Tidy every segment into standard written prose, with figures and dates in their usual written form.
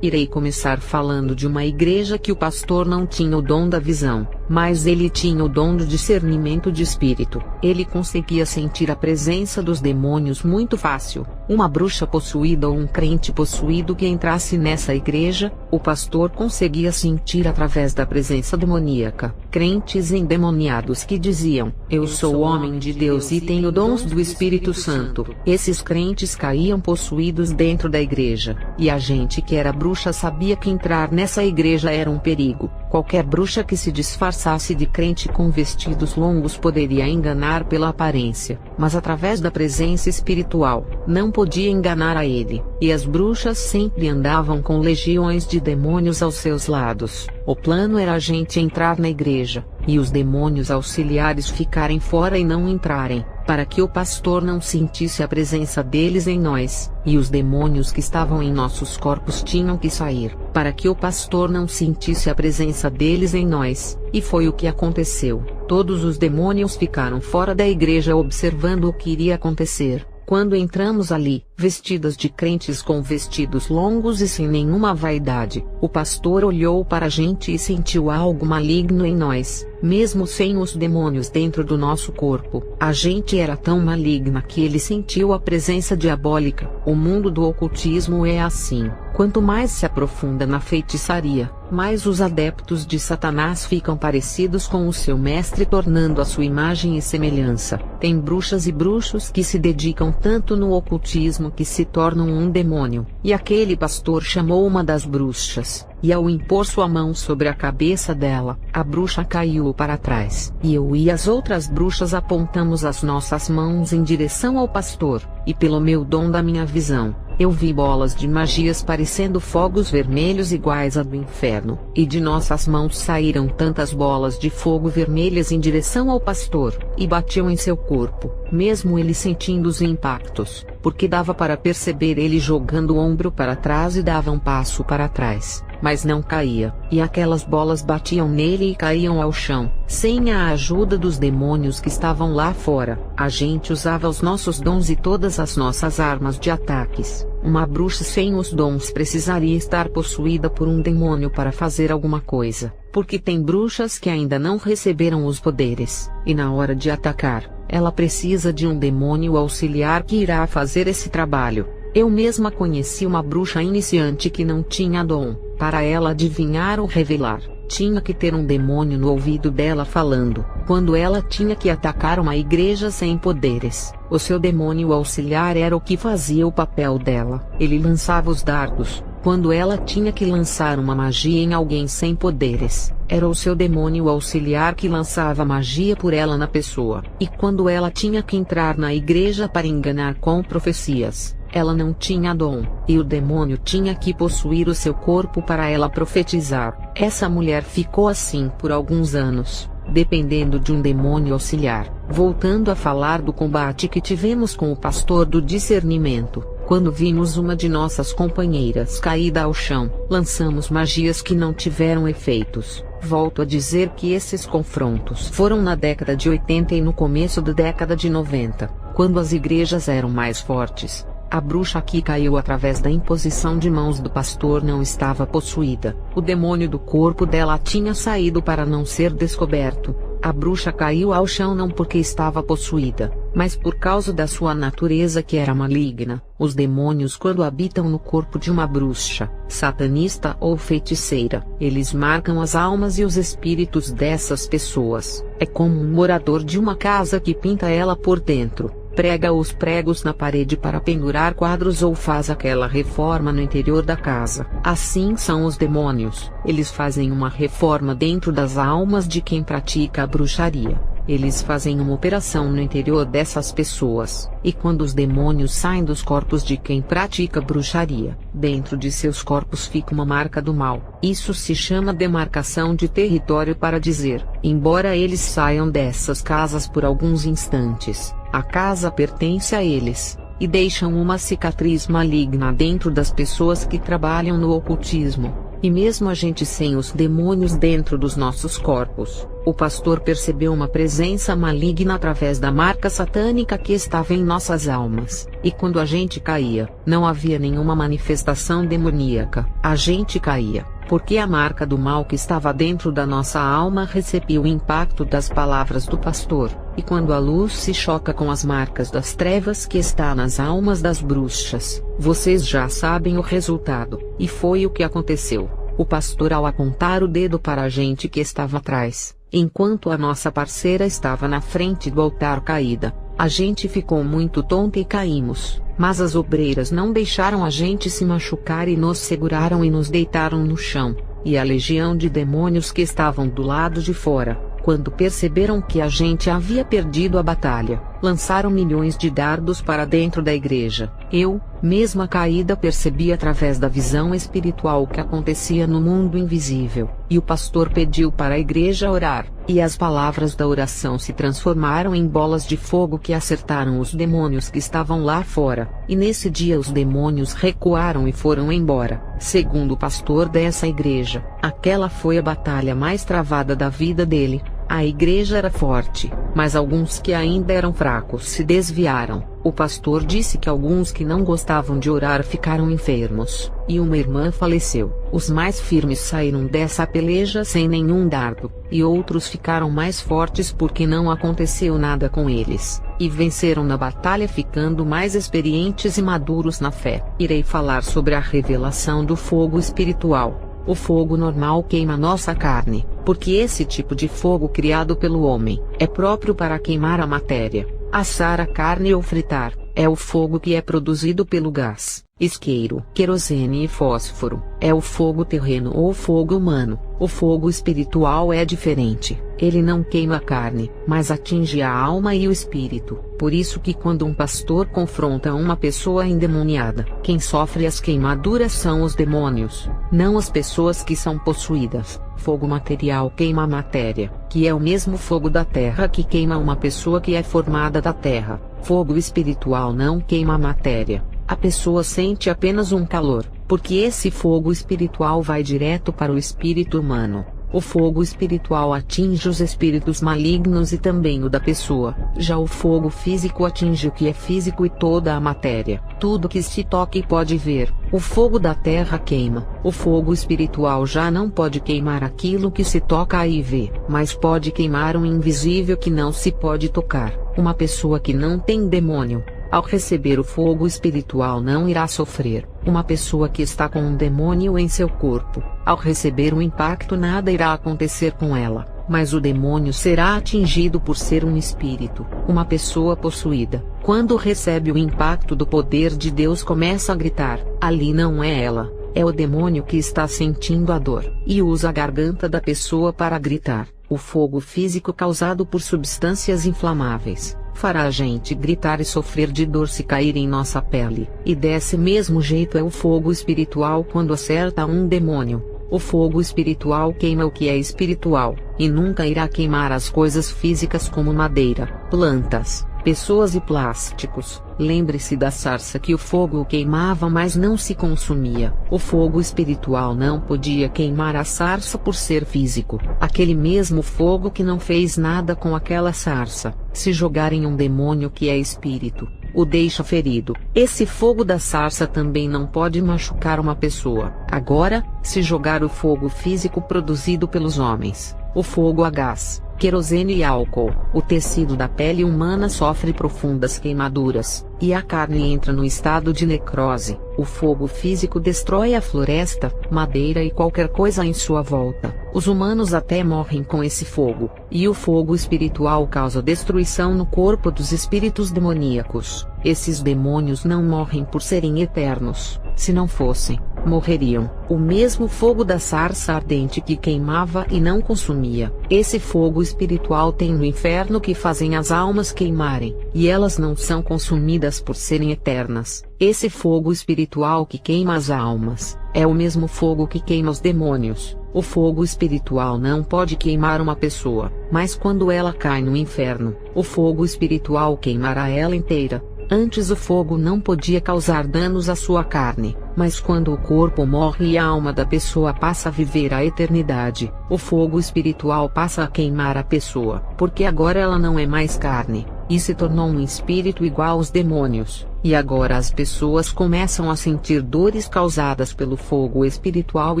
Irei começar falando de uma igreja que o pastor não tinha o dom da visão, mas ele tinha o dom do discernimento de espírito. Ele conseguia sentir a presença dos demônios muito fácil. Uma bruxa possuída ou um crente possuído que entrasse nessa igreja, o pastor conseguia sentir através da presença demoníaca. Crentes endemoniados que diziam: "Eu sou o homem de Deus e tenho dons do Espírito Santo." Esses crentes caíam possuídos dentro da igreja, e a gente que era bruxa sabia que entrar nessa igreja era um perigo. Qualquer bruxa que se disfarçasse de crente com vestidos longos poderia enganar pela aparência, mas através da presença espiritual, não podia enganar a ele. E as bruxas sempre andavam com legiões de demônios aos seus lados. O plano era a gente entrar na igreja, e os demônios auxiliares ficarem fora e não entrarem, para que o pastor não sentisse a presença deles em nós, e os demônios que estavam em nossos corpos tinham que sair, para que o pastor não sentisse a presença deles em nós, e foi o que aconteceu. Todos os demônios ficaram fora da igreja observando o que iria acontecer. Quando entramos ali, vestidas de crentes com vestidos longos e sem nenhuma vaidade, o pastor olhou para a gente e sentiu algo maligno em nós, mesmo sem os demônios dentro do nosso corpo. A gente era tão maligna que ele sentiu a presença diabólica. O mundo do ocultismo é assim. Quanto mais se aprofunda na feitiçaria, mais os adeptos de Satanás ficam parecidos com o seu mestre, tornando a sua imagem e semelhança. Tem bruxas e bruxos que se dedicam tanto no ocultismo que se tornam um demônio. E aquele pastor chamou uma das bruxas, e ao impor sua mão sobre a cabeça dela, a bruxa caiu para trás. E eu e as outras bruxas apontamos as nossas mãos em direção ao pastor, e pelo meu dom da minha visão, eu vi bolas de magias parecendo fogos vermelhos iguais a do inferno, e de nossas mãos saíram tantas bolas de fogo vermelhas em direção ao pastor, e batiam em seu corpo, mesmo ele sentindo os impactos, porque dava para perceber ele jogando o ombro para trás e dava um passo para trás, mas não caía, e aquelas bolas batiam nele e caíam ao chão, sem a ajuda dos demônios que estavam lá fora. A gente usava os nossos dons e todas as nossas armas de ataques. Uma bruxa sem os dons precisaria estar possuída por um demônio para fazer alguma coisa, porque tem bruxas que ainda não receberam os poderes, e na hora de atacar, ela precisa de um demônio auxiliar que irá fazer esse trabalho. Eu mesma conheci uma bruxa iniciante que não tinha dom. Para ela adivinhar ou revelar, tinha que ter um demônio no ouvido dela falando. Quando ela tinha que atacar uma igreja sem poderes, o seu demônio auxiliar era o que fazia o papel dela. Ele lançava os dardos. Quando ela tinha que lançar uma magia em alguém sem poderes, era o seu demônio auxiliar que lançava magia por ela na pessoa. E quando ela tinha que entrar na igreja para enganar com profecias, ela não tinha dom, e o demônio tinha que possuir o seu corpo para ela profetizar. Essa mulher ficou assim por alguns anos, dependendo de um demônio auxiliar. Voltando a falar do combate que tivemos com o pastor do discernimento, quando vimos uma de nossas companheiras caída ao chão, lançamos magias que não tiveram efeitos. Volto a dizer que esses confrontos foram na década de 80 e no começo da década de 90, quando as igrejas eram mais fortes. A bruxa que caiu através da imposição de mãos do pastor não estava possuída. O demônio do corpo dela tinha saído para não ser descoberto. A bruxa caiu ao chão não porque estava possuída, mas por causa da sua natureza que era maligna. Os demônios, quando habitam no corpo de uma bruxa, satanista ou feiticeira, eles marcam as almas e os espíritos dessas pessoas. É como um morador de uma casa que pinta ela por dentro, prega os pregos na parede para pendurar quadros ou faz aquela reforma no interior da casa. Assim são os demônios. Eles fazem uma reforma dentro das almas de quem pratica a bruxaria. Eles fazem uma operação no interior dessas pessoas, e quando os demônios saem dos corpos de quem pratica bruxaria, dentro de seus corpos fica uma marca do mal. Isso se chama demarcação de território, para dizer, embora eles saiam dessas casas por alguns instantes, a casa pertence a eles, e deixam uma cicatriz maligna dentro das pessoas que trabalham no ocultismo. e mesmo a gente sem os demônios dentro dos nossos corpos, o pastor percebeu uma presença maligna através da marca satânica que estava em nossas almas, e quando a gente caía, não havia nenhuma manifestação demoníaca, a gente caía, porque a marca do mal que estava dentro da nossa alma recebia o impacto das palavras do pastor, e quando a luz se choca com as marcas das trevas que está nas almas das bruxas, vocês já sabem o resultado, e foi o que aconteceu. O pastor, ao apontar o dedo para a gente que estava atrás, enquanto a nossa parceira estava na frente do altar caída, a gente ficou muito tonta e caímos, mas as obreiras não deixaram a gente se machucar e nos seguraram e nos deitaram no chão, e a legião de demônios que estavam do lado de fora, quando perceberam que a gente havia perdido a batalha, lançaram milhões de dardos para dentro da igreja. Eu, mesma caída, percebi através da visão espiritual o que acontecia no mundo invisível, e o pastor pediu para a igreja orar, e as palavras da oração se transformaram em bolas de fogo que acertaram os demônios que estavam lá fora, e nesse dia os demônios recuaram e foram embora. Segundo o pastor dessa igreja, aquela foi a batalha mais travada da vida dele. A igreja era forte, mas alguns que ainda eram fracos se desviaram. O pastor disse que alguns que não gostavam de orar ficaram enfermos, e uma irmã faleceu. Os mais firmes saíram dessa peleja sem nenhum dardo, e outros ficaram mais fortes porque não aconteceu nada com eles, e venceram na batalha ficando mais experientes e maduros na fé. Irei falar sobre a revelação do fogo espiritual. O fogo normal queima nossa carne, porque esse tipo de fogo criado pelo homem é próprio para queimar a matéria, assar a carne ou fritar. É o fogo que é produzido pelo gás, isqueiro, querosene e fósforo. É o fogo terreno ou fogo humano. O fogo espiritual é diferente. Ele não queima a carne, mas atinge a alma e o espírito. Por isso que quando um pastor confronta uma pessoa endemoniada, quem sofre as queimaduras são os demônios, não as pessoas que são possuídas. Fogo material queima a matéria, que é o mesmo fogo da terra que queima uma pessoa que é formada da terra. Fogo espiritual não queima a matéria. A pessoa sente apenas um calor, porque esse fogo espiritual vai direto para o espírito humano. O fogo espiritual atinge os espíritos malignos e também o da pessoa. Já o fogo físico atinge o que é físico e toda a matéria, tudo que se toca e pode ver. O fogo da terra queima. O fogo espiritual já não pode queimar aquilo que se toca e vê, mas pode queimar o invisível que não se pode tocar. Uma pessoa que não tem demônio, ao receber o fogo espiritual, não irá sofrer. Uma pessoa que está com um demônio em seu corpo, ao receber o impacto, nada irá acontecer com ela, mas o demônio será atingido por ser um espírito. Uma pessoa possuída, quando recebe o impacto do poder de Deus, começa a gritar. Ali não é ela, é o demônio que está sentindo a dor, e usa a garganta da pessoa para gritar. O fogo físico causado por substâncias inflamáveis fará a gente gritar e sofrer de dor se cair em nossa pele. E desse mesmo jeito é o fogo espiritual quando acerta um demônio. O fogo espiritual queima o que é espiritual, e nunca irá queimar as coisas físicas como madeira, plantas, pessoas e plásticos. Lembre-se da sarça que o fogo queimava, mas não se consumia. O fogo espiritual não podia queimar a sarça por ser físico. Aquele mesmo fogo que não fez nada com aquela sarça, se jogar em um demônio que é espírito, o deixa ferido. Esse fogo da sarça também não pode machucar uma pessoa. Agora, se jogar o fogo físico produzido pelos homens, o fogo a gás, querosene e álcool, o tecido da pele humana sofre profundas queimaduras, e a carne entra no estado de necrose. O fogo físico destrói a floresta, madeira e qualquer coisa em sua volta. Os humanos até morrem com esse fogo, e o fogo espiritual causa destruição no corpo dos espíritos demoníacos. Esses demônios não morrem por serem eternos. Se não fossem, morreriam. O mesmo fogo da sarça ardente que queimava e não consumia, esse fogo espiritual tem no inferno que fazem as almas queimarem, e elas não são consumidas por serem eternas. Esse fogo espiritual que queima as almas, é o mesmo fogo que queima os demônios. O fogo espiritual não pode queimar uma pessoa, mas quando ela cai no inferno, o fogo espiritual queimará ela inteira. Antes o fogo não podia causar danos à sua carne, Mas quando o corpo morre e a alma da pessoa passa a viver a eternidade, o fogo espiritual passa a queimar a pessoa, porque agora ela não é mais carne, e se tornou um espírito igual aos demônios, e agora as pessoas começam a sentir dores causadas pelo fogo espiritual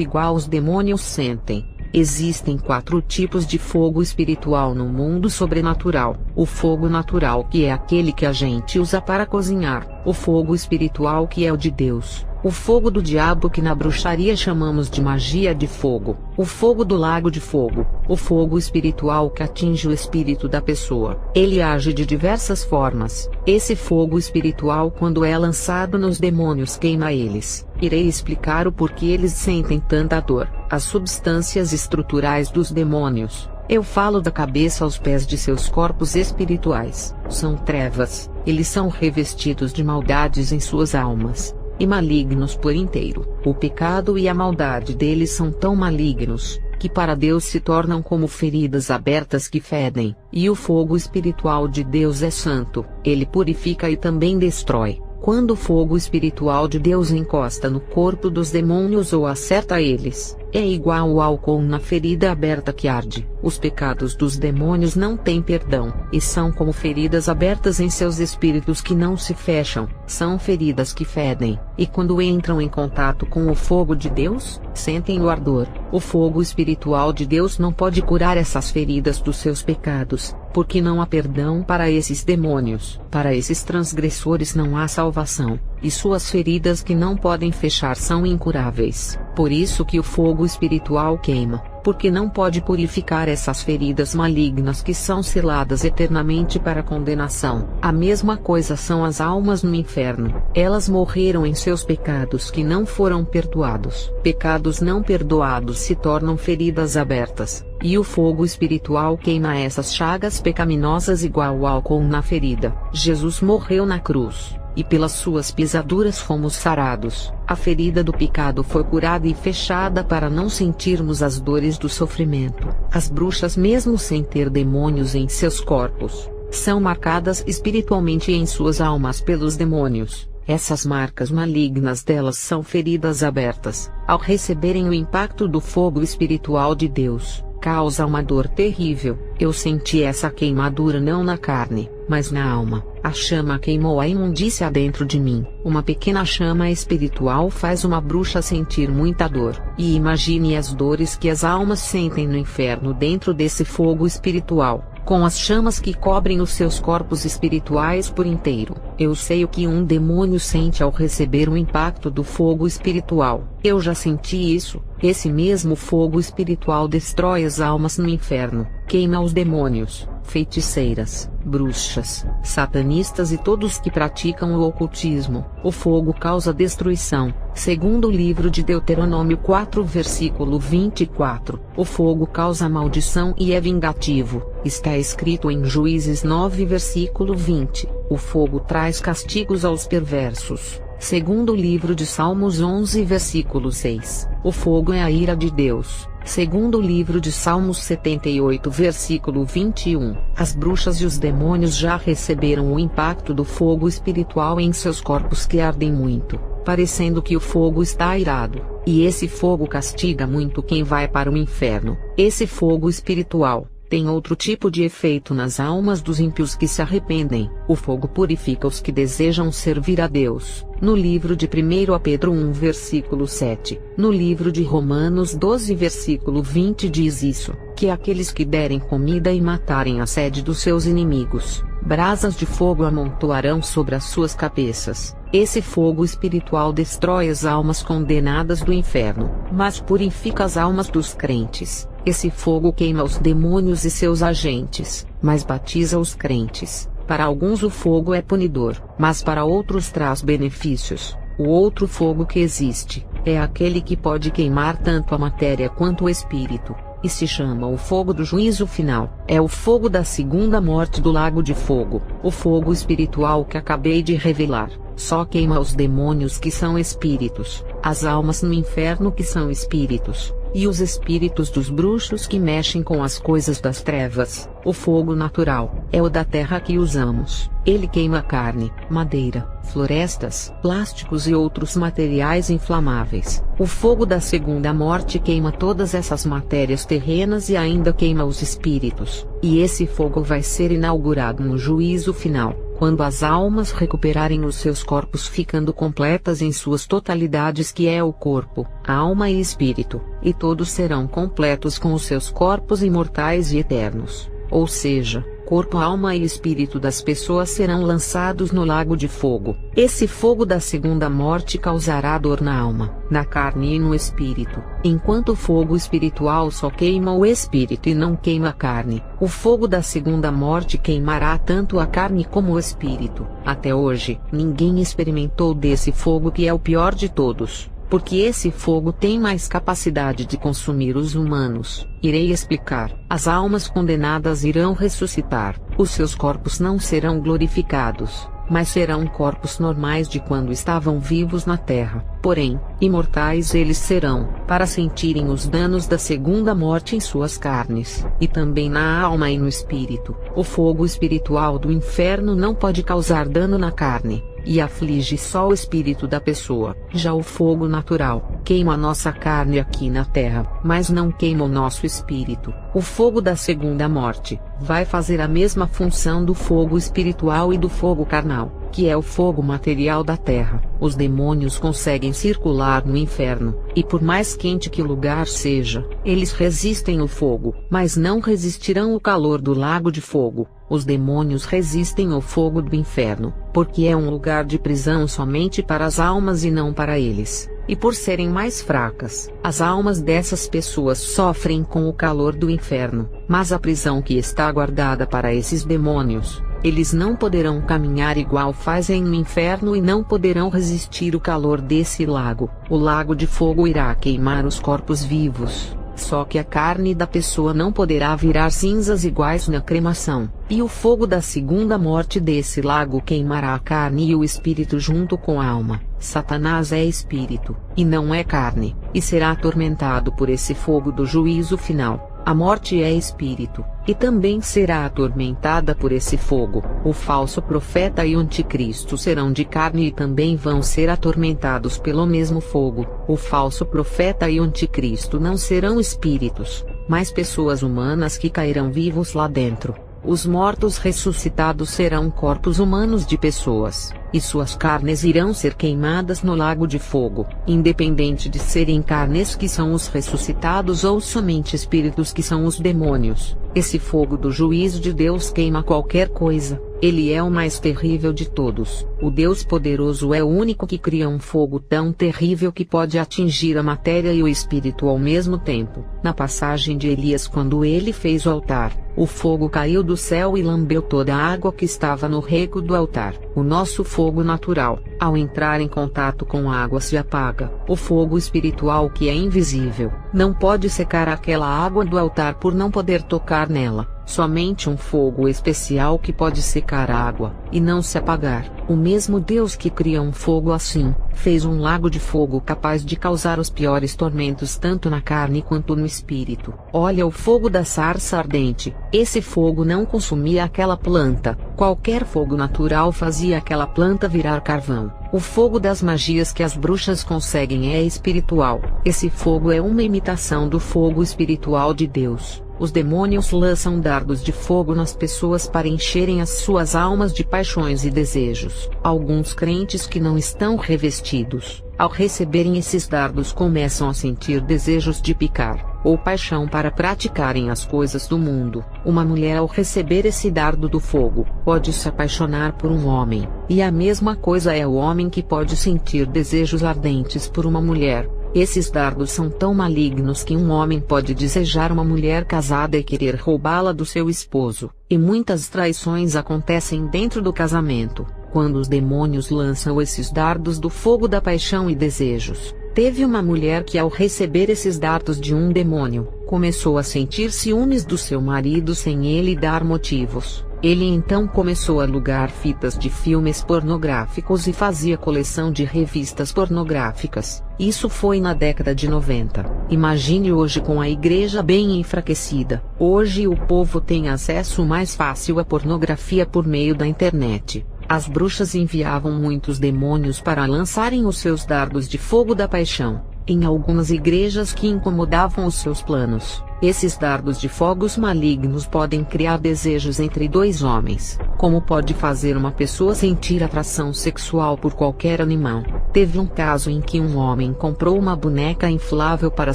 igual aos demônios sentem. Existem 4 tipos de fogo espiritual no mundo sobrenatural: o fogo natural, que é aquele que a gente usa para cozinhar; o fogo espiritual, que é o de Deus; o fogo do diabo, que na bruxaria chamamos de magia de fogo; o fogo do lago de fogo; o fogo espiritual que atinge o espírito da pessoa. Ele age de diversas formas. Esse fogo espiritual, quando é lançado nos demônios, queima eles. Irei explicar o porquê eles sentem tanta dor. As substâncias estruturais dos demônios. Eu falo da cabeça aos pés de seus corpos espirituais. São trevas. Eles são revestidos de maldades em suas almas, e malignos por inteiro. O pecado e a maldade deles são tão malignos, que para Deus se tornam como feridas abertas que fedem. E o fogo espiritual de Deus é santo. Ele purifica e também destrói. Quando o fogo espiritual de Deus encosta no corpo dos demônios ou acerta eles, é igual ao álcool na ferida aberta que arde. Os pecados dos demônios não têm perdão, e são como feridas abertas em seus espíritos que não se fecham. São feridas que fedem, e quando entram em contato com o fogo de Deus, sentem o ardor. O fogo espiritual de Deus não pode curar essas feridas dos seus pecados, porque não há perdão para esses demônios. Para esses transgressores não há salvação, e suas feridas que não podem fechar são incuráveis. Por isso que o fogo espiritual queima, porque não pode purificar essas feridas malignas que são seladas eternamente para condenação. A mesma coisa são as almas no inferno. Elas morreram em seus pecados que não foram perdoados. Pecados não perdoados se tornam feridas abertas, e o fogo espiritual queima essas chagas pecaminosas igual ao álcool na ferida. Jesus morreu na cruz, e pelas suas pisaduras fomos sarados. A ferida do pecado foi curada e fechada para não sentirmos as dores do sofrimento. As bruxas, mesmo sem ter demônios em seus corpos, são marcadas espiritualmente em suas almas pelos demônios. Essas marcas malignas delas são feridas abertas. Ao receberem o impacto do fogo espiritual de Deus, causa uma dor terrível. Eu senti essa queimadura não na carne, mas na alma. A chama queimou a imundícia dentro de mim. Uma pequena chama espiritual faz uma bruxa sentir muita dor. E imagine as dores que as almas sentem no inferno dentro desse fogo espiritual, com as chamas que cobrem os seus corpos espirituais por inteiro. Eu sei o que um demônio sente ao receber o impacto do fogo espiritual. Eu já senti isso. Esse mesmo fogo espiritual destrói as almas no inferno, queima os demônios, feiticeiras, bruxas, satanistas e todos que praticam o ocultismo. O fogo causa destruição. Segundo o livro de Deuteronômio 4 versículo 24, o fogo causa maldição e é vingativo. Está escrito em Juízes 9 versículo 20, o fogo traz castigos aos perversos. Segundo o livro de Salmos 11 versículo 6, o fogo é a ira de Deus. Segundo o livro de Salmos 78 versículo 21, as bruxas e os demônios já receberam o impacto do fogo espiritual em seus corpos que ardem muito, parecendo que o fogo está irado, e esse fogo castiga muito quem vai para o inferno. Esse fogo espiritual tem outro tipo de efeito nas almas dos ímpios que se arrependem. O fogo purifica os que desejam servir a Deus. No livro de 1 Pedro 1 versículo 7, no livro de Romanos 12 versículo 20 diz isso, que aqueles que derem comida e matarem a sede dos seus inimigos, brasas de fogo amontoarão sobre as suas cabeças. Esse fogo espiritual destrói as almas condenadas do inferno, mas purifica as almas dos crentes. Esse fogo queima os demônios e seus agentes, mas batiza os crentes. Para alguns o fogo é punidor, mas para outros traz benefícios. O outro fogo que existe, é aquele que pode queimar tanto a matéria quanto o espírito, e se chama o fogo do juízo final. É o fogo da segunda morte do lago de fogo. O fogo espiritual que acabei de revelar, só queima os demônios que são espíritos, as almas no inferno que são espíritos, e os espíritos dos bruxos que mexem com as coisas das trevas. O fogo natural é o da terra que usamos. Ele queima carne, madeira, florestas, plásticos e outros materiais inflamáveis. O fogo da segunda morte queima todas essas matérias terrenas e ainda queima os espíritos. E esse fogo vai ser inaugurado no juízo final, quando as almas recuperarem os seus corpos, ficando completas em suas totalidades, que é o corpo, alma e espírito, e todos serão completos com os seus corpos imortais e eternos. Ou seja, corpo, alma e espírito das pessoas serão lançados no lago de fogo. Esse fogo da segunda morte causará dor na alma, na carne e no espírito. Enquanto o fogo espiritual só queima o espírito e não queima a carne, o fogo da segunda morte queimará tanto a carne como o espírito. Até hoje, ninguém experimentou desse fogo, que é o pior de todos, porque esse fogo tem mais capacidade de consumir os humanos. Irei explicar. As almas condenadas irão ressuscitar. Os seus corpos não serão glorificados, mas serão corpos normais de quando estavam vivos na terra. Porém, imortais eles serão, para sentirem os danos da segunda morte em suas carnes, e também na alma e no espírito. O fogo espiritual do inferno não pode causar dano na carne, e aflige só o espírito da pessoa. Já o fogo natural queima a nossa carne aqui na terra, mas não queima o nosso espírito. O fogo da segunda morte vai fazer a mesma função do fogo espiritual e do fogo carnal, que é o fogo material da terra. Os demônios conseguem circular no inferno, e por mais quente que o lugar seja, eles resistem o fogo, mas não resistirão o calor do lago de fogo. Os demônios resistem ao fogo do inferno, porque é um lugar de prisão somente para as almas e não para eles. E por serem mais fracas, as almas dessas pessoas sofrem com o calor do inferno, mas a prisão que está guardada para esses demônios, eles não poderão caminhar igual fazem no inferno e não poderão resistir o calor desse lago. O lago de fogo irá queimar os corpos vivos, só que a carne da pessoa não poderá virar cinzas iguais na cremação. E o fogo da segunda morte desse lago queimará a carne e o espírito junto com a alma. Satanás é espírito, e não é carne, e será atormentado por esse fogo do juízo final. A morte é espírito, e também será atormentada por esse fogo. O falso profeta e o anticristo serão de carne e também vão ser atormentados pelo mesmo fogo. O falso profeta e o anticristo não serão espíritos, mas pessoas humanas que cairão vivos lá dentro. Os mortos ressuscitados serão corpos humanos de pessoas, e suas carnes irão ser queimadas no lago de fogo, independente de serem carnes que são os ressuscitados ou somente espíritos que são os demônios. Esse fogo do juízo de Deus queima qualquer coisa. Ele é o mais terrível de todos. O Deus poderoso é o único que cria um fogo tão terrível que pode atingir a matéria e o espírito ao mesmo tempo. Na passagem de Elias, quando ele fez o altar, o fogo caiu do céu e lambeu toda a água que estava no rego do altar. O nosso fogo natural, ao entrar em contato com a água, se apaga. O fogo espiritual, que é invisível, não pode secar aquela água do altar por não poder tocar nela. Somente um fogo especial que pode secar a água, e não se apagar. O mesmo Deus que cria um fogo assim, fez um lago de fogo capaz de causar os piores tormentos tanto na carne quanto no espírito. Olha o fogo da sarça ardente. Esse fogo não consumia aquela planta. Qualquer fogo natural fazia aquela planta virar carvão. O fogo das magias que as bruxas conseguem é espiritual. Esse fogo é uma imitação do fogo espiritual de Deus. Os demônios lançam dardos de fogo nas pessoas para encherem as suas almas de paixões e desejos. Alguns crentes que não estão revestidos, ao receberem esses dardos, começam a sentir desejos de picar, ou paixão para praticarem as coisas do mundo. Uma mulher, ao receber esse dardo do fogo, pode se apaixonar por um homem, e a mesma coisa é o homem que pode sentir desejos ardentes por uma mulher. Esses dardos são tão malignos que um homem pode desejar uma mulher casada e querer roubá-la do seu esposo, e muitas traições acontecem dentro do casamento, quando os demônios lançam esses dardos do fogo da paixão e desejos. Teve uma mulher que, ao receber esses dardos de um demônio, começou a sentir ciúmes do seu marido sem ele dar motivos. Ele então começou a alugar fitas de filmes pornográficos e fazia coleção de revistas pornográficas. Isso foi na década de 90. Imagine hoje com a igreja bem enfraquecida. Hoje o povo tem acesso mais fácil à pornografia por meio da internet. As bruxas enviavam muitos demônios para lançarem os seus dardos de fogo da paixão em algumas igrejas que incomodavam os seus planos. Esses dardos de fogos malignos podem criar desejos entre dois homens, como pode fazer uma pessoa sentir atração sexual por qualquer animal. Teve um caso em que um homem comprou uma boneca inflável para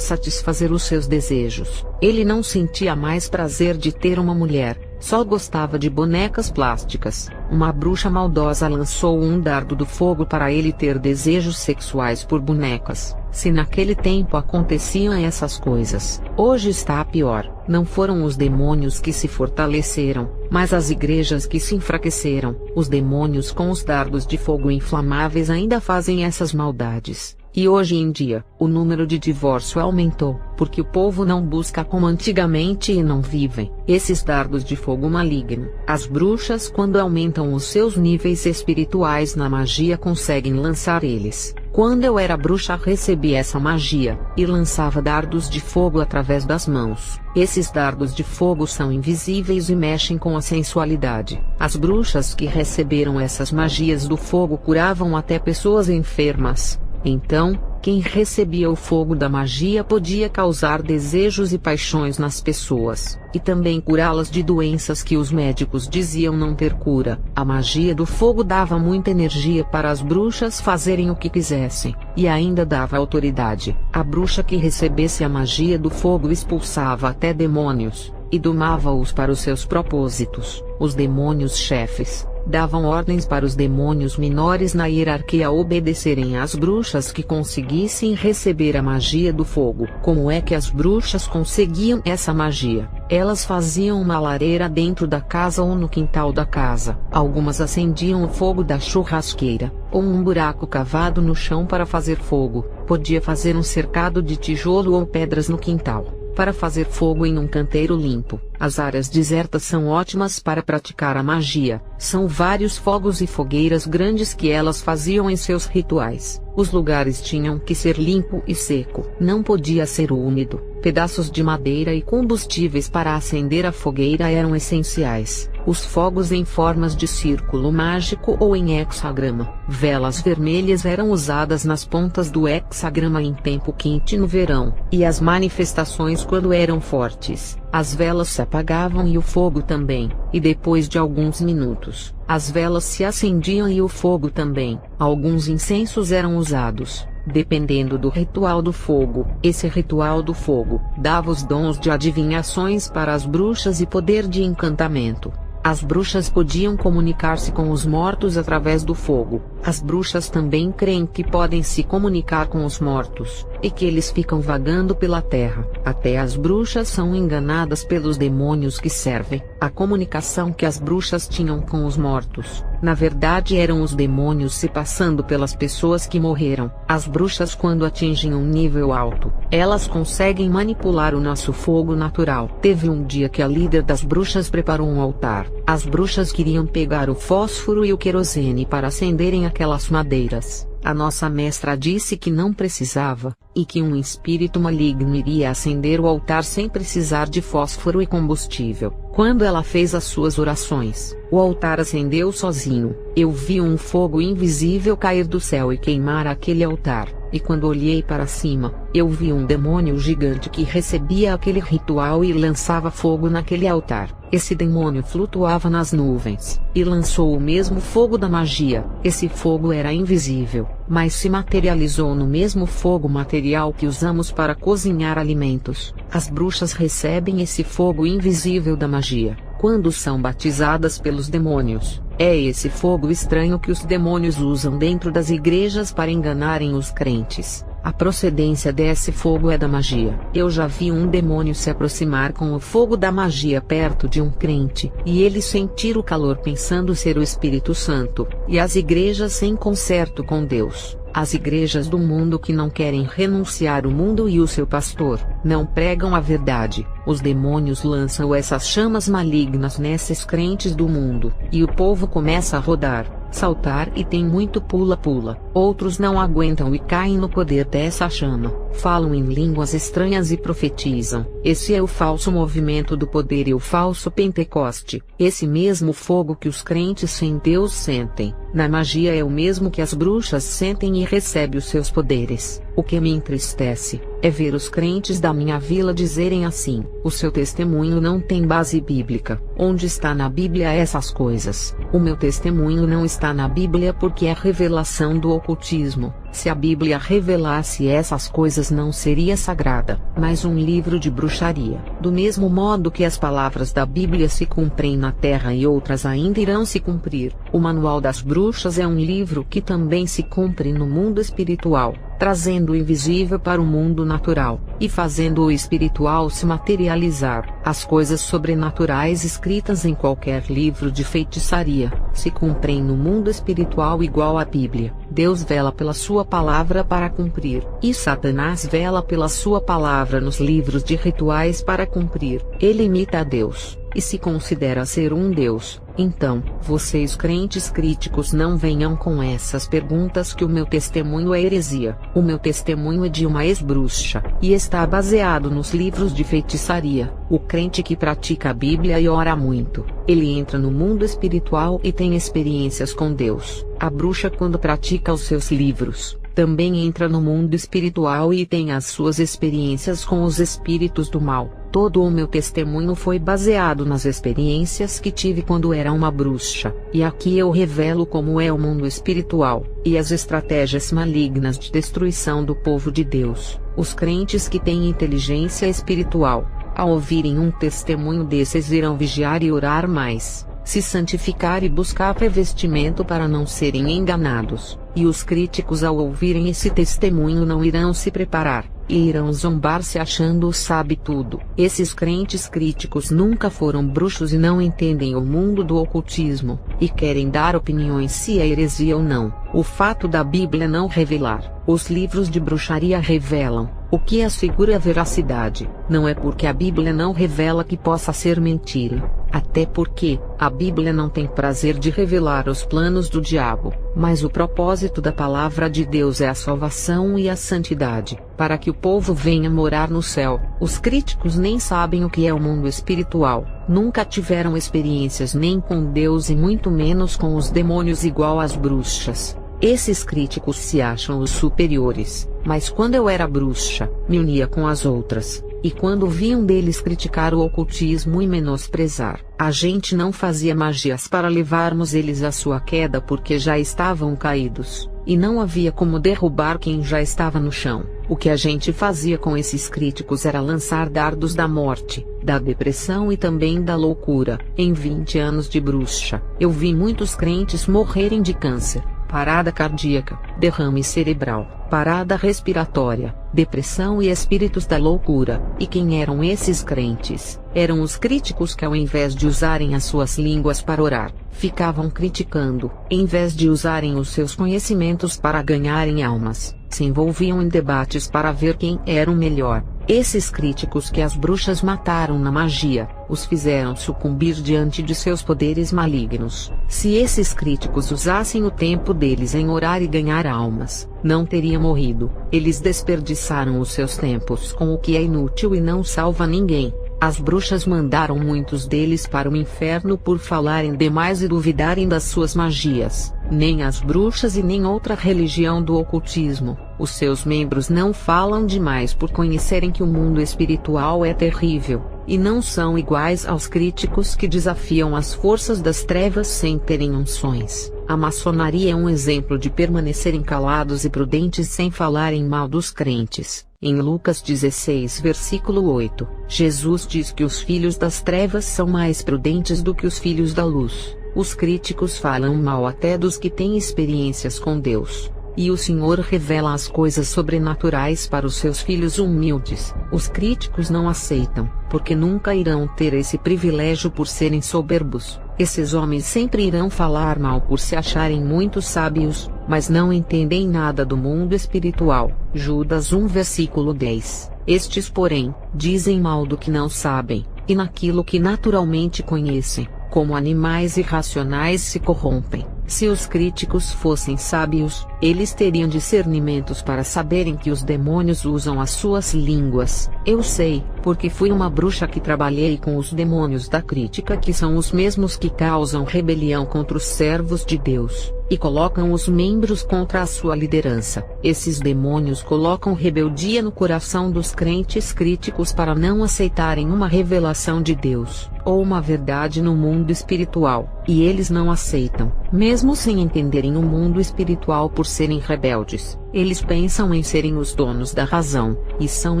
satisfazer os seus desejos. Ele não sentia mais prazer de ter uma mulher, só gostava de bonecas plásticas. Uma bruxa maldosa lançou um dardo do fogo para ele ter desejos sexuais por bonecas. Se naquele tempo aconteciam essas coisas, hoje está pior. Não foram os demônios que se fortaleceram, mas as igrejas que se enfraqueceram. Os demônios com os dardos de fogo inflamáveis ainda fazem essas maldades. E hoje em dia, o número de divórcio aumentou, porque o povo não busca como antigamente e não vivem esses dardos de fogo maligno. As bruxas, quando aumentam os seus níveis espirituais na magia, conseguem lançar eles. Quando eu era bruxa, recebi essa magia, e lançava dardos de fogo através das mãos. Esses dardos de fogo são invisíveis e mexem com a sensualidade. As bruxas que receberam essas magias do fogo curavam até pessoas enfermas. Então, quem recebia o fogo da magia podia causar desejos e paixões nas pessoas, e também curá-las de doenças que os médicos diziam não ter cura. A magia do fogo dava muita energia para as bruxas fazerem o que quisessem, e ainda dava autoridade. A bruxa que recebesse a magia do fogo expulsava até demônios, e domava-os para os seus propósitos. Os demônios chefes davam ordens para os demônios menores na hierarquia obedecerem às bruxas que conseguissem receber a magia do fogo. Como é que as bruxas conseguiam essa magia? Elas faziam uma lareira dentro da casa ou no quintal da casa. Algumas acendiam o fogo da churrasqueira, ou um buraco cavado no chão para fazer fogo. Podia fazer um cercado de tijolo ou pedras no quintal, para fazer fogo em um canteiro limpo. As áreas desertas são ótimas para praticar a magia. São vários fogos e fogueiras grandes que elas faziam em seus rituais. Os lugares tinham que ser limpo e seco. Não podia ser úmido. Pedaços de madeira e combustíveis para acender a fogueira eram essenciais. Os fogos em formas de círculo mágico ou em hexagrama. Velas vermelhas eram usadas nas pontas do hexagrama em tempo quente no verão, e as manifestações quando eram fortes. As velas se apagavam e o fogo também, e depois de alguns minutos, as velas se acendiam e o fogo também. Alguns incensos eram usados, dependendo do ritual do fogo. Esse ritual do fogo dava os dons de adivinhações para as bruxas e poder de encantamento. As bruxas podiam comunicar-se com os mortos através do fogo. As bruxas também creem que podem se comunicar com os mortos, e que eles ficam vagando pela terra. Até as bruxas são enganadas pelos demônios que servem. A comunicação que as bruxas tinham com os mortos, na verdade eram os demônios se passando pelas pessoas que morreram. As bruxas, quando atingem um nível alto, elas conseguem manipular o nosso fogo natural. Teve um dia que a líder das bruxas preparou um altar. As bruxas queriam pegar o fósforo e o querosene para acenderem aquelas madeiras. A nossa mestra disse que não precisava, e que um espírito maligno iria acender o altar sem precisar de fósforo e combustível. Quando ela fez as suas orações, o altar acendeu sozinho. Eu vi um fogo invisível cair do céu e queimar aquele altar, e quando olhei para cima, eu vi um demônio gigante que recebia aquele ritual e lançava fogo naquele altar. Esse demônio flutuava nas nuvens, e lançou o mesmo fogo da magia. Esse fogo era invisível, mas se materializou no mesmo fogo material que usamos para cozinhar alimentos. As bruxas recebem esse fogo invisível da magia quando são batizadas pelos demônios. É esse fogo estranho que os demônios usam dentro das igrejas para enganarem os crentes. A procedência desse fogo é da magia. Eu já vi um demônio se aproximar com o fogo da magia perto de um crente, e ele sentir o calor pensando ser o Espírito Santo, e as igrejas em concerto com Deus. As igrejas do mundo que não querem renunciar o mundo e o seu pastor, não pregam a verdade. Os demônios lançam essas chamas malignas nesses crentes do mundo, e o povo começa a rodar, saltar e tem muito pula-pula. Outros não aguentam e caem no poder dessa chama, falam em línguas estranhas e profetizam. Esse é o falso movimento do poder e o falso Pentecoste. Esse mesmo fogo que os crentes sem Deus sentem, na magia é o mesmo que as bruxas sentem e recebe os seus poderes. O que me entristece é ver os crentes da minha vila dizerem assim: o seu testemunho não tem base bíblica. Onde está na Bíblia essas coisas? O meu testemunho não está na Bíblia porque é revelação do ocultismo. Se a Bíblia revelasse essas coisas não seria sagrada, mas um livro de bruxaria. Do mesmo modo que as palavras da Bíblia se cumprem na terra e outras ainda irão se cumprir, o Manual das Bruxas é um livro que também se cumpre no mundo espiritual, trazendo o invisível para o mundo natural, e fazendo o espiritual se materializar. As coisas sobrenaturais escritas em qualquer livro de feitiçaria, se cumprem no mundo espiritual igual à Bíblia. Deus vela pela sua palavra para cumprir, e Satanás vela pela sua palavra nos livros de rituais para cumprir. Ele imita a Deus, e se considera ser um Deus. Então, vocês crentes críticos não venham com essas perguntas que o meu testemunho é heresia. O meu testemunho é de uma ex-bruxa, e está baseado nos livros de feitiçaria. O crente que pratica a Bíblia e ora muito, ele entra no mundo espiritual e tem experiências com Deus. A bruxa, quando pratica os seus livros, também entra no mundo espiritual e tem as suas experiências com os espíritos do mal. Todo o meu testemunho foi baseado nas experiências que tive quando era uma bruxa, e aqui eu revelo como é o mundo espiritual, e as estratégias malignas de destruição do povo de Deus. Os crentes que têm inteligência espiritual, ao ouvirem um testemunho desses, irão vigiar e orar mais, se santificar e buscar revestimento para não serem enganados. E os críticos, ao ouvirem esse testemunho, não irão se preparar, e irão zombar se achando sabe tudo. Esses crentes críticos nunca foram bruxos e não entendem o mundo do ocultismo, e querem dar opiniões se é heresia ou não. O fato da Bíblia não revelar, os livros de bruxaria revelam, o que assegura a veracidade. Não é porque a Bíblia não revela que possa ser mentira, até porque a Bíblia não tem prazer de revelar os planos do diabo, mas o propósito da palavra de Deus é a salvação e a santidade, para que o povo venha morar no céu. Os críticos nem sabem o que é o mundo espiritual, nunca tiveram experiências nem com Deus e muito menos com os demônios igual às bruxas. Esses críticos se acham os superiores, mas quando eu era bruxa, me unia com as outras, e quando vi um deles criticar o ocultismo e menosprezar, a gente não fazia magias para levarmos eles à sua queda porque já estavam caídos, e não havia como derrubar quem já estava no chão. O que a gente fazia com esses críticos era lançar dardos da morte, da depressão e também da loucura. Em 20 anos de bruxa, eu vi muitos crentes morrerem de câncer, parada cardíaca, derrame cerebral, parada respiratória, depressão e espíritos da loucura. E quem eram esses crentes? Eram os críticos que, ao invés de usarem as suas línguas para orar, ficavam criticando, em vez de usarem os seus conhecimentos para ganharem almas, se envolviam em debates para ver quem era o melhor. Esses críticos que as bruxas mataram na magia, os fizeram sucumbir diante de seus poderes malignos. Se esses críticos usassem o tempo deles em orar e ganhar almas, não teriam morrido. Eles desperdiçaram os seus tempos com o que é inútil e não salva ninguém. As bruxas mandaram muitos deles para o inferno por falarem demais e duvidarem das suas magias. Nem as bruxas e nem outra religião do ocultismo, os seus membros não falam demais por conhecerem que o mundo espiritual é terrível, e não são iguais aos críticos que desafiam as forças das trevas sem terem unções. A maçonaria é um exemplo de permanecerem calados e prudentes sem falarem mal dos crentes. Em Lucas 16 versículo 8, Jesus diz que os filhos das trevas são mais prudentes do que os filhos da luz. Os críticos falam mal até dos que têm experiências com Deus. e o Senhor revela as coisas sobrenaturais para os seus filhos humildes. Os críticos não aceitam, porque nunca irão ter esse privilégio por serem soberbos. Esses homens sempre irão falar mal por se acharem muito sábios, mas não entendem nada do mundo espiritual. Judas 1 versículo 10. Estes, porém, dizem mal do que não sabem, e naquilo que naturalmente conhecem, como animais irracionais se corrompem. Se os críticos fossem sábios, eles teriam discernimentos para saberem que os demônios usam as suas línguas. Eu sei, porque fui uma bruxa que trabalhei com os demônios da crítica, que são os mesmos que causam rebelião contra os servos de Deus, e colocam os membros contra a sua liderança. Esses demônios colocam rebeldia no coração dos crentes críticos para não aceitarem uma revelação de Deus, ou uma verdade no mundo espiritual, e eles não aceitam, mesmo sem entenderem o mundo espiritual por serem rebeldes. Eles pensam em serem os donos da razão, e são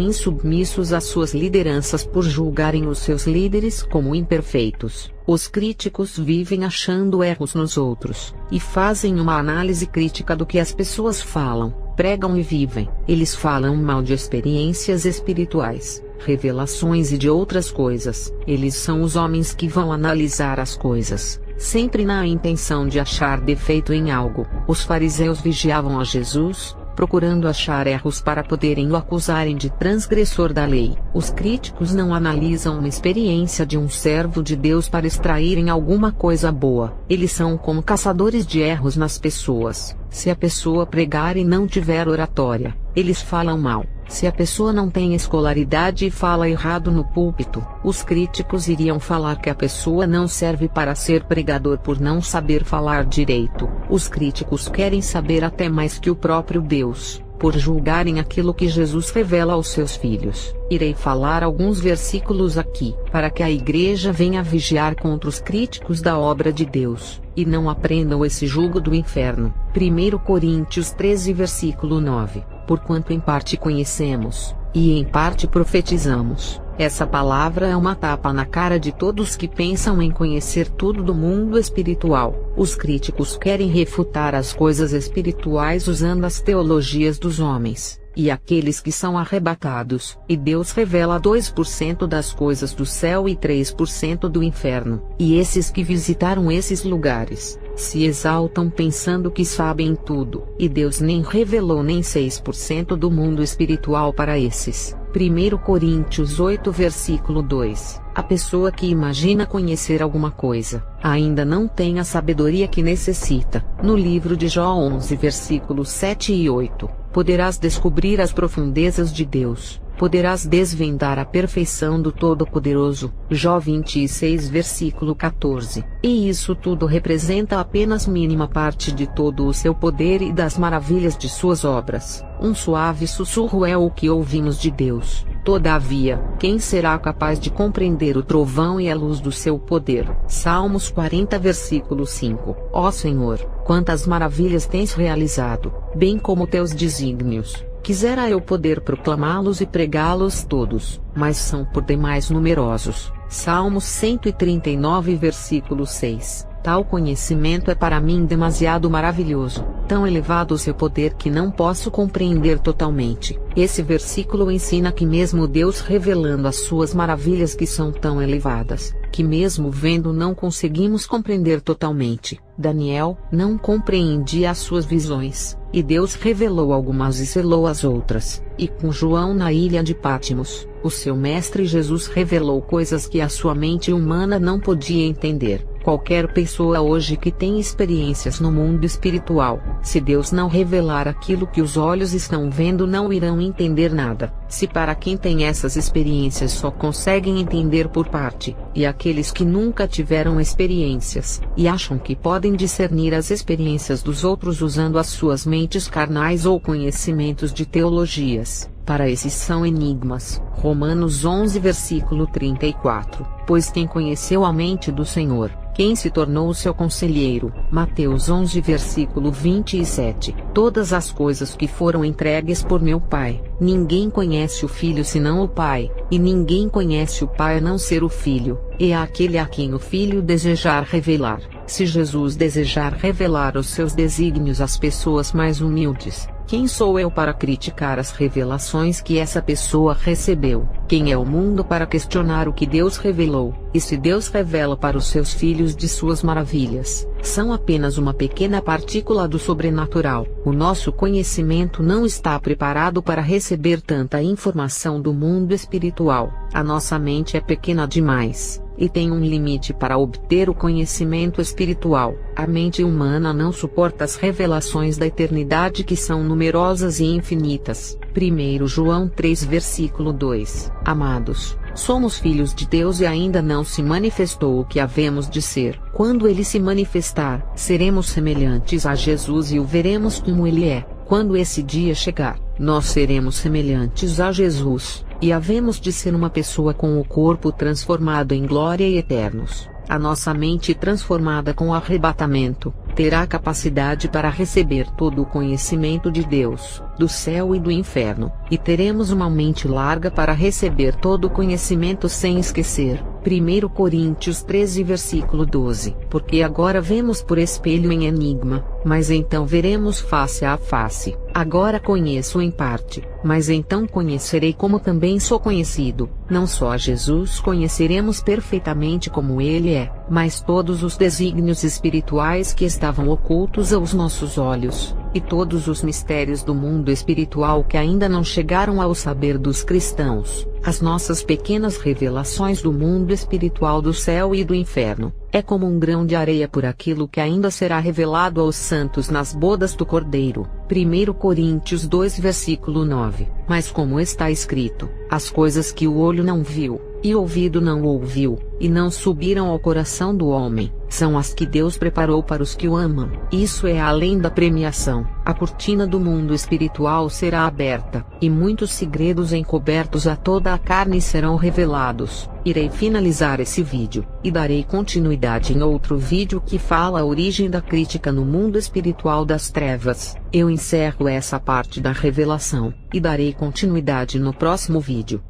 insubmissos às suas lideranças por julgarem os seus líderes como imperfeitos. Os críticos vivem achando erros nos outros, e fazem uma análise crítica do que as pessoas falam, pregam e vivem. Eles falam mal de experiências espirituais, revelações e de outras coisas. Eles são os homens que vão analisar as coisas, sempre na intenção de achar defeito em algo. Os fariseus vigiavam a Jesus, procurando achar erros para poderem o acusarem de transgressor da lei. Os críticos não analisam uma experiência de um servo de Deus para extraírem alguma coisa boa. Eles são como caçadores de erros nas pessoas. Se a pessoa pregar e não tiver oratória, eles falam mal. Se a pessoa não tem escolaridade e fala errado no púlpito, os críticos iriam falar que a pessoa não serve para ser pregador por não saber falar direito. Os críticos querem saber até mais que o próprio Deus, por julgarem aquilo que Jesus revela aos seus filhos. Irei falar alguns versículos aqui, para que a igreja venha vigiar contra os críticos da obra de Deus, e não aprendam esse jugo do inferno. 1 Coríntios 13 versículo 9. Porquanto em parte conhecemos, e em parte profetizamos. Essa palavra é uma tapa na cara de todos que pensam em conhecer tudo do mundo espiritual. Os críticos querem refutar as coisas espirituais usando as teologias dos homens, e aqueles que são arrebatados, e Deus revela 2% das coisas do céu e 3% do inferno. E esses que visitaram esses lugares, se exaltam pensando que sabem tudo, e Deus nem revelou nem 6% do mundo espiritual para esses. 1 Coríntios 8 versículo 2. A pessoa que imagina conhecer alguma coisa, ainda não tem a sabedoria que necessita. No livro de Jó 11 versículos 7 e 8. Poderás descobrir as profundezas de Deus, poderás desvendar a perfeição do Todo-Poderoso. Jó 26 versículo 14. E isso tudo representa apenas mínima parte de todo o seu poder e das maravilhas de suas obras. Um suave sussurro é o que ouvimos de Deus. Todavia, quem será capaz de compreender o trovão e a luz do seu poder? Salmos 40 versículo 5. Ó Senhor, quantas maravilhas tens realizado, bem como teus desígnios. Quisera eu poder proclamá-los e pregá-los todos, mas são por demais numerosos. Salmos 139 versículo 6. Tal conhecimento é para mim demasiado maravilhoso, tão elevado o seu poder que não posso compreender totalmente. Esse versículo ensina que mesmo Deus revelando as suas maravilhas que são tão elevadas, que mesmo vendo não conseguimos compreender totalmente. Daniel não compreendia as suas visões, e Deus revelou algumas e selou as outras. E com João na ilha de Patmos, o seu mestre Jesus revelou coisas que a sua mente humana não podia entender. Qualquer pessoa hoje que tem experiências no mundo espiritual, se Deus não revelar aquilo que os olhos estão vendo, não irão entender nada. Se para quem tem essas experiências só conseguem entender por parte, e aqueles que nunca tiveram experiências, e acham que podem discernir as experiências dos outros usando as suas mentes carnais ou conhecimentos de teologias, para esses são enigmas. Romanos 11 versículo 34. Pois quem conheceu a mente do Senhor, quem se tornou seu conselheiro? Mateus 11 versículo 27. Todas as coisas que foram entregues por meu Pai, ninguém conhece conhece o Filho senão o Pai, e ninguém conhece o Pai a não ser o Filho, e aquele a quem o Filho desejar revelar. Se Jesus desejar revelar os seus desígnios às pessoas mais humildes, quem sou eu para criticar as revelações que essa pessoa recebeu? Quem é o mundo para questionar o que Deus revelou? E se Deus revela para os seus filhos de suas maravilhas, são apenas uma pequena partícula do sobrenatural. O nosso conhecimento não está preparado para receber tanta informação do mundo espiritual. A nossa mente é pequena demais, e tem um limite para obter o conhecimento espiritual. A mente humana não suporta as revelações da eternidade que são numerosas e infinitas. 1 João 3 versículo 2. Amados, somos filhos de Deus e ainda não se manifestou o que havemos de ser. Quando ele se manifestar, seremos semelhantes a Jesus e o veremos como ele é. Quando esse dia chegar, nós seremos semelhantes a Jesus, e havemos de ser uma pessoa com o corpo transformado em glória e eternos. A nossa mente transformada com o arrebatamento, terá capacidade para receber todo o conhecimento de Deus, do céu e do inferno, e teremos uma mente larga para receber todo o conhecimento sem esquecer. 1 Coríntios 13 versículo 12. Porque agora vemos por espelho em enigma, mas então veremos face a face. Agora conheço em parte, mas então conhecerei como também sou conhecido. Não só a Jesus conheceremos perfeitamente como ele é, mas todos os desígnios espirituais que estavam ocultos aos nossos olhos, e todos os mistérios do mundo espiritual que ainda não chegaram ao saber dos cristãos. As nossas pequenas revelações do mundo espiritual do céu e do inferno, é como um grão de areia por aquilo que ainda será revelado aos santos nas bodas do Cordeiro. 1 Coríntios 2 versículo 9. Mas como está escrito, as coisas que o olho não viu, e o ouvido não ouviu, e não subiram ao coração do homem, são as que Deus preparou para os que o amam. Isso é além da premiação. A cortina do mundo espiritual será aberta, e muitos segredos encobertos a toda a carne serão revelados. Irei finalizar esse vídeo, e darei continuidade em outro vídeo que fala a origem da crítica no mundo espiritual das trevas. Eu encerro essa parte da revelação, e darei continuidade no próximo vídeo.